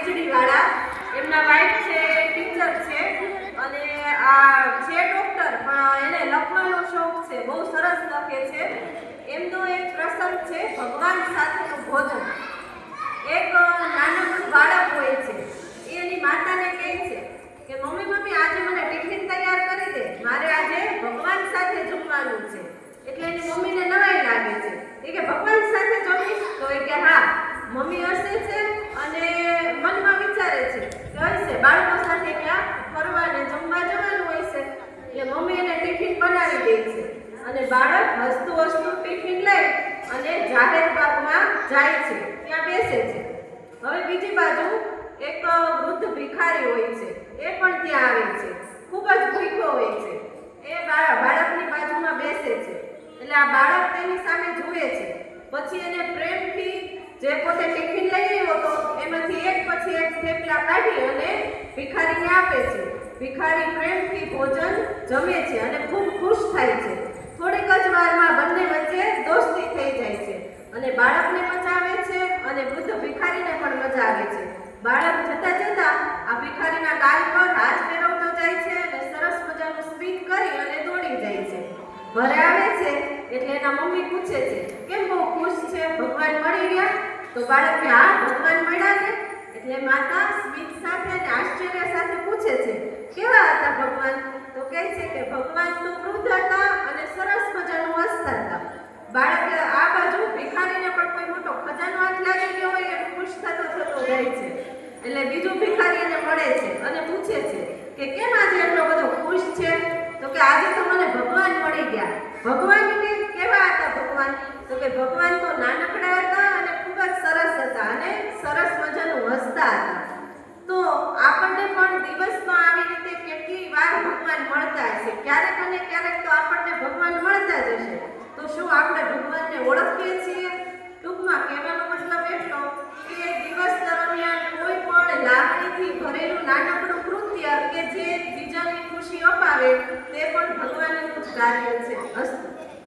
PhD વાળા, એમના wife છે ટીચર છે અને આ છે ડોક્ટર, પણ એને લખવાનો શોખ છે, બહુ સરસ લખે છે. એમનો એક પ્રસંગ છે ભગવાન સાથેનું ભોજન. એક નાનકડું બાળક હોય છે, એ એની માતાને કહે છે કે મમ્મી આજે મને ટિફિન તૈયાર કરી દે, મારે આજે ભગવાન સાથે જમવાનું છે. એટલે એની મમ્મીને નવાઈ લાગે છે, એ કે ભગવાન સાથે જમીશ? તો એ કે હા. મમ્મી હસે છે અને મનમાં વિચારે છે કે હશે, બાળકો સાથે ક્યાં ફરવા ને જમવા જવાનું હોય છે. એટલે મમ્મી એને ટિફિન બનાવી દે છે અને બાળક હસતું હસતું ટિફિન લઈ અને જાહેર બાગમાં જાય છે, ત્યાં બેસે છે. હવે બીજી બાજુ એક વૃદ્ધ ભિખારી હોય છે, એ પણ ત્યાં આવે છે, ખૂબ જ ભૂખ્યો હોય છે. એ બાળકની બાજુમાં બેસે છે. એટલે આ બાળક તેની સામે જુએ છે, પછી એને પ્રેમથી જે પોતે ટિફિન લઈ આવ્યો હતો એમાંથી એક પછી એક થેપલા કાઢી અને ભિખારીને આપે છે. ભિખારી પ્રેમથી ભોજન જમે છે અને ખૂબ ખુશ થાય છે. થોડીક જ વારમાં બંને વચ્ચે દોસ્તી થઈ જાય છે અને બાળકને મજા આવે છે અને વૃદ્ધ ભિખારીને પણ મજા આવે છે. બાળક જતા જતા આ ભિખારીના ગાલ પર હાથ ફેરવતો જાય છે અને સરસ મજાનું સ્મિત કરી અને દોડી જાય છે. ઘરે આવે છે એટલે એના મમ્મી પૂછે છે કેમ બહુ ખુશ છે, ભગવાન મળી ગયા? તો બાળક કે હા, ભગવાન મળ્યા ને. એટલે માતા સ્મિત સાથે અને આશ્ચર્ય સાથે પૂછે છે કેવા હતા ભગવાન? તો કહે છે કે ભગવાન તો વૃદ્ધ હતા અને સરસ મજાનું હસતા હતા. બાળક આ બાજુ ભિખારીને પણ કોઈ મોટો ખજાનો હાથ લાગી ગયો હોય એમ ખુશ થતો જાય છે. એટલે બીજું ભિખારી એને મળે છે અને પૂછે છે કે કેમ આજે એટલો બધો ખુશ છે? તો કે આજે તો મને ભગવાન મળી ગયા. ભગવાન કે કેવા હતા ભગવાન? તો કે ભગવાન તો નાનકડા હતા અને ખૂબ જ સરસ હતા અને સરસ મજાનું હસતા હતા. તો આપણને પણ દિવસમાં આવી રીતે કેટલી વાર ભગવાન મળતા હશે, ક્યારેક અને ક્યારેક તો આપણને ભગવાન મળતા જ હશે. તો શું આપણે ભગવાનને ઓળખીએ છીએ? ટૂંકમાં કહેવાનો મતલબ એટલો કે દિવસ દરમિયાન કોઈ પણ લાગણીથી ભરેલું નાનકડું કૃત્ય કે જે બીજાની ખુશી અપાવે તે પણ ભગવાનનું જ કાર્ય છે. અસ્તુ.